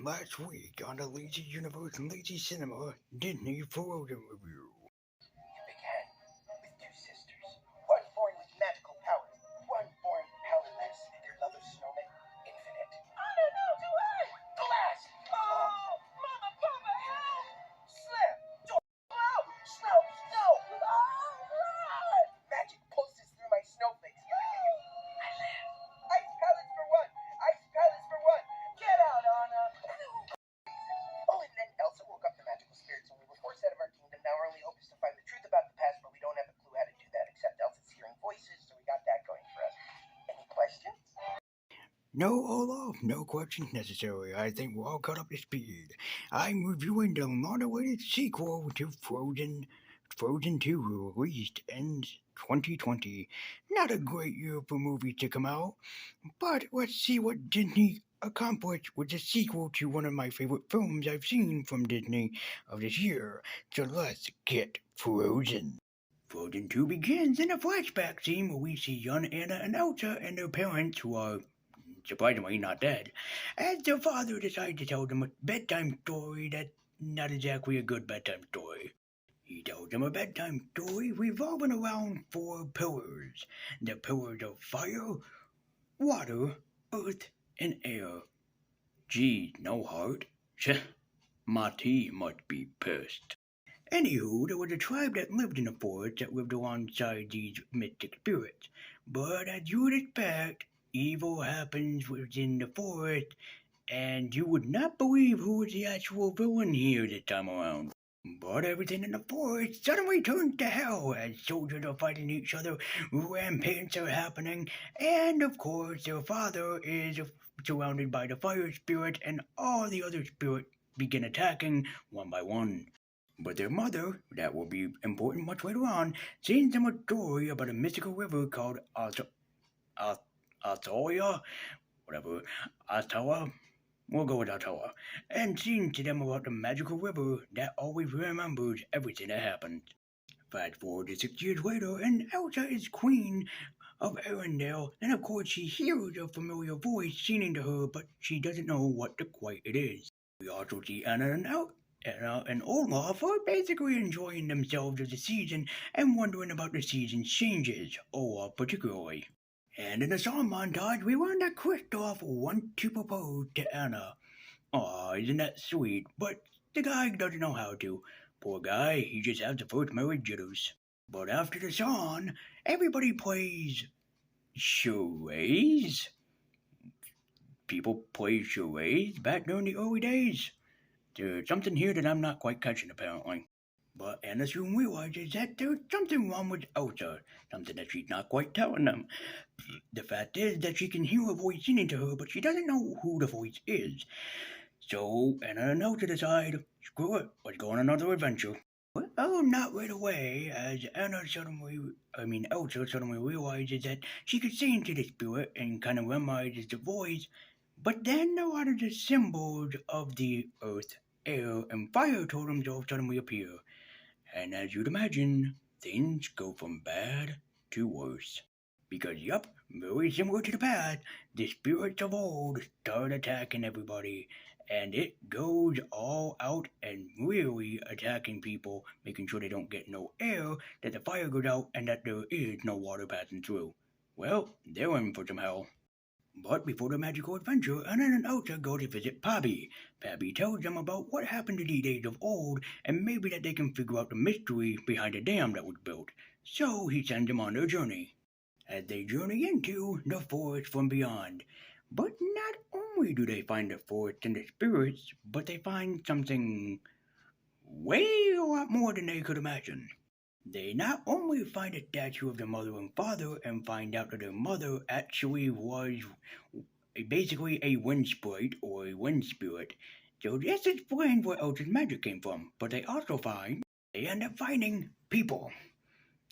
Last week on the Lazy Universe and Lazy Cinema Disney Frozen Review. You began with two sisters, one born with magical powers, one born powerless. Their love of snowmen, infinite. I don't know, do I? Glass! Oh, Mama, Papa, help! Slip! Door! Blow! Snow! Snow! Oh, run! Magic pulses through my snowflakes. I live. Ice pellets for one! Ice pellets for one! Get out, Anna! Oh, and then Elsa woke up the magical spirits and we were forced out of our kingdom. Now our only hope is to find the truth about the past, but we don't have a clue how to do that except Elsa's hearing voices, so we got that going for us. Any questions? No, Olaf, no questions necessary. I think we're all caught up to speed. I'm reviewing the long-awaited sequel to Frozen 2, released in 2020. Not a great year for movies to come out, but let's see what Disney accomplished with the sequel to one of my favorite films I've seen from Disney of this year. So let's get Frozen. Frozen 2 begins in a flashback scene where we see young Anna and Elsa and their parents, who are surprisingly not dead, as their father decides to tell them a bedtime story that's not exactly a good bedtime story. He tells them a bedtime story revolving around four pillars: the pillars of fire, water, earth, and air. Gee, no heart. My tea must be pissed. Anywho, there was a tribe that lived in the forest that lived alongside these mystic spirits. But as you would expect, evil happens within the forest, and you would not believe who was the actual villain here this time around. But everything in the forest suddenly turns to hell as soldiers are fighting each other, rampages are happening, and of course their father is surrounded by the fire spirit, and all the other spirits begin attacking one by one. But their mother, that will be important much later on, sings them a story about a mystical river called Atoya, whatever, Atawa. We'll go with Atawa, and sings to them about the magical river that always remembers everything that happened. Fast forward to 6 years later, and Elsa is queen of Arendelle, and of course she hears a familiar voice singing to her, but she doesn't know what quite it is. We also see Anna and Olaf are basically enjoying themselves as the season and wondering about the season's changes, Olaf particularly. And in the song montage, we learn that Kristoff wants to propose to Anna. Aw, isn't that sweet? But the guy doesn't know how to. Poor guy, he just has the first marriage jitters. But after the song, everybody plays charades. People play charades back during the early days. There's something here that I'm not quite catching, apparently. But Anna soon realizes that there's something wrong with Elsa, something that she's not quite telling them. The fact is that she can hear a voice singing to her, but she doesn't know who the voice is. So Anna and Elsa decide, screw it, let's go on another adventure. Well, not right away, as Elsa suddenly realizes that she could sing to the spirit and kind of memorizes the voice, but then a lot of the symbols of the earth, air, and fire totems all suddenly appear. And as you'd imagine, things go from bad to worse. Because, yup, very similar to the past, the spirits of old start attacking everybody, and it goes all out and really attacking people, making sure they don't get no air, that the fire goes out, and that there is no water passing through. Well, they're in for some hell. But before the magical adventure, Anna and Elsa go to visit Pappy. Pappy tells them about what happened to the days of old, and maybe that they can figure out the mystery behind the dam that was built. So he sends them on their journey. As they journey into the forest from beyond. But not only do they find the forest and the spirits, but they find something way a lot more than they could imagine. They not only find a statue of their mother and father and find out that their mother actually was basically a wind sprite or a wind spirit. So this explains where Elsa's magic came from. But they also end up finding people.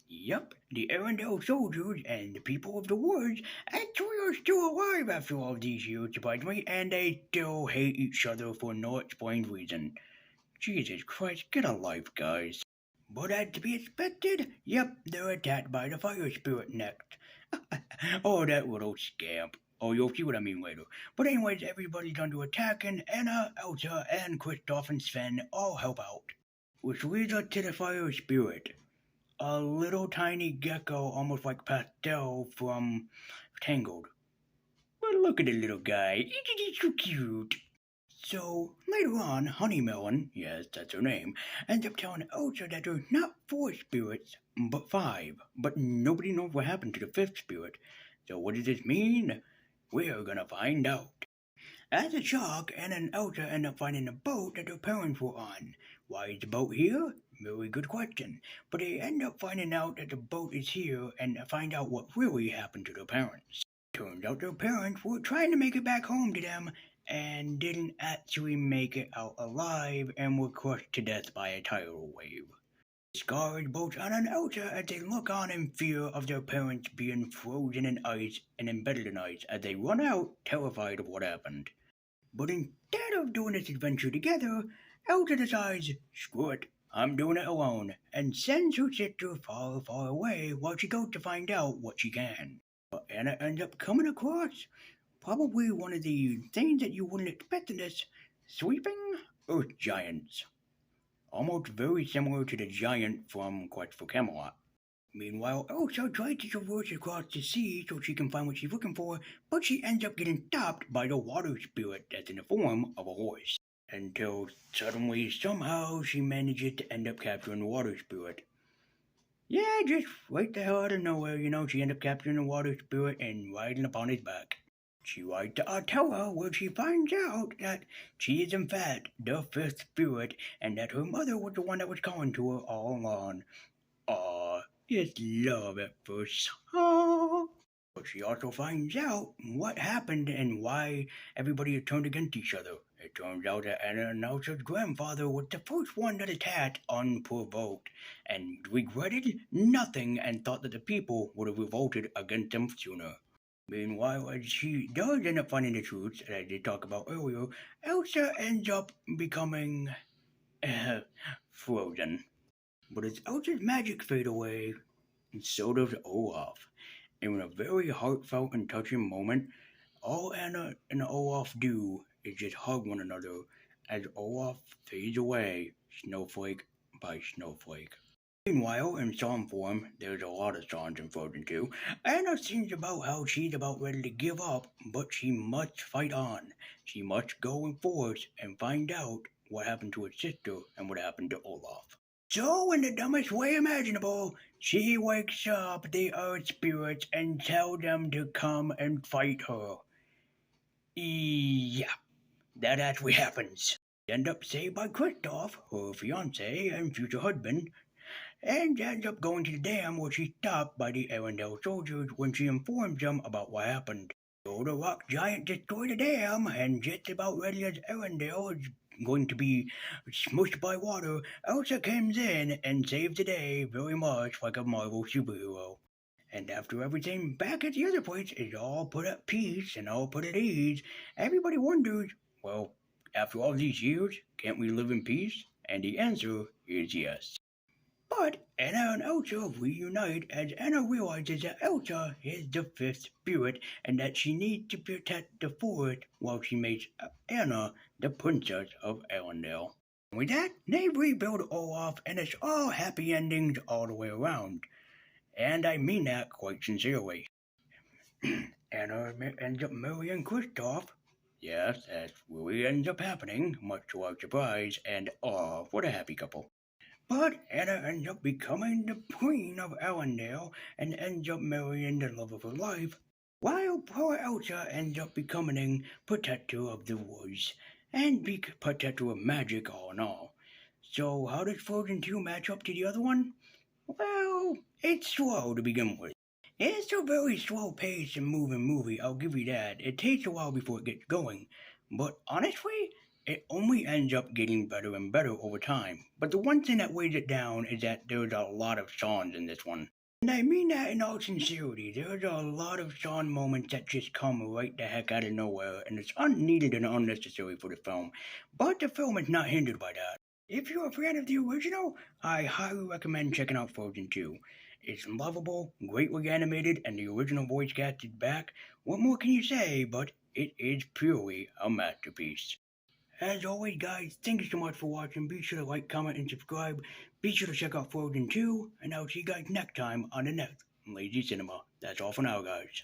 Yup, the Arendelle soldiers and the people of the woods actually are still alive after all these years, surprisingly, and they still hate each other for no explained reason. Jesus Christ, get a life, guys. But as to be expected, yep, they're attacked by the fire spirit next. Oh, that little scamp. Oh, you'll see what I mean later. But anyways, everybody's under attack, and Anna, Elsa, and Kristoff and Sven all help out. Which leads us to the fire spirit. A little tiny gecko, almost like Pastel from Tangled. But look at the little guy. He's so cute. So later on, Honeymelon, yes, that's her name, ends up telling Elsa that there's not four spirits, but five. But nobody knows what happened to the fifth spirit. So what does this mean? We're gonna find out. As a shock, Anna and Elsa end up finding the boat that their parents were on. Why is the boat here? Very good question. But they end up finding out that the boat is here and find out what really happened to their parents. Turns out their parents were trying to make it back home to them and didn't actually make it out alive and were crushed to death by a tidal wave. Scarred both Anna and Elsa as they look on in fear of their parents being frozen in ice and embedded in ice as they run out, terrified of what happened. But instead of doing this adventure together, Elsa decides, screw it, I'm doing it alone, and sends her sister far, far away while she goes to find out what she can. But Anna ends up coming across probably one of the things that you wouldn't expect in this sweeping earth giants. Almost very similar to the giant from Quest for Camelot. Meanwhile, Elsa tries to traverse across the sea so she can find what she's looking for, but she ends up getting stopped by the water spirit that's in the form of a horse. Until suddenly, somehow, she manages to end up capturing the water spirit. Yeah, just right the hell out of nowhere, she ends up capturing the water spirit and riding upon his back. She rides to Artella, where she finds out that she is in fact the fifth spirit, and that her mother was the one that was calling to her all along. Aw, it's love at first. Aw. But she also finds out what happened and why everybody had turned against each other. It turns out that Anna and Elsa's grandfather was the first one that attacked unprovoked and regretted nothing and thought that the people would have revolted against them sooner. Meanwhile, as she does end up finding the truth that I did talk about earlier, Elsa ends up becoming frozen. But as Elsa's magic fade away, so does Olaf. And in a very heartfelt and touching moment, all Anna and Olaf do is just hug one another as Olaf fades away, snowflake by snowflake. Meanwhile, in song form, there's a lot of songs in Frozen 2. Anna sings about how she's about ready to give up, but she must fight on. She must go in force and find out what happened to her sister and what happened to Olaf. So, in the dumbest way imaginable, she wakes up the Earth Spirits and tells them to come and fight her. Yeah, that actually happens. End up saved by Kristoff, her fiance and future husband, and ends up going to the dam where she's stopped by the Arendelle soldiers when she informs them about what happened. So the rock giant destroyed the dam, and just about ready as Arendelle is going to be smushed by water, Elsa comes in and saves the day very much like a Marvel superhero. And after everything back at the other place is all put at peace and all put at ease, everybody wonders, well, after all these years, can't we live in peace? And the answer is yes. But Anna and Elsa reunite as Anna realizes that Elsa is the fifth spirit and that she needs to protect the forest while she makes Anna the princess of Arendelle. With that, they rebuild Olaf and it's all happy endings all the way around. And I mean that quite sincerely. Anna ends up marrying Kristoff. Yes, that really ends up happening, much to our surprise, and what a happy couple. But Anna ends up becoming the queen of Arendelle and ends up marrying the love of her life, while poor Elsa ends up becoming protector of the woods and protector of magic all in all. So how does Frozen 2 match up to the other one? Well, it's slow to begin with. It's a very slow pace and moving movie, I'll give you that. It takes a while before it gets going. But honestly, it only ends up getting better and better over time. But the one thing that weighs it down is that there's a lot of songs in this one. And I mean that in all sincerity. There's a lot of song moments that just come right the heck out of nowhere, and it's unneeded and unnecessary for the film. But the film is not hindered by that. If you're a fan of the original, I highly recommend checking out Frozen 2. It's lovable, greatly animated, and the original voice cast is back. What more can you say? But it is purely a masterpiece. As always, guys, thank you so much for watching. Be sure to like, comment, and subscribe. Be sure to check out Frozen 2, and I'll see you guys next time on the next Lazy Cinema. That's all for now, guys.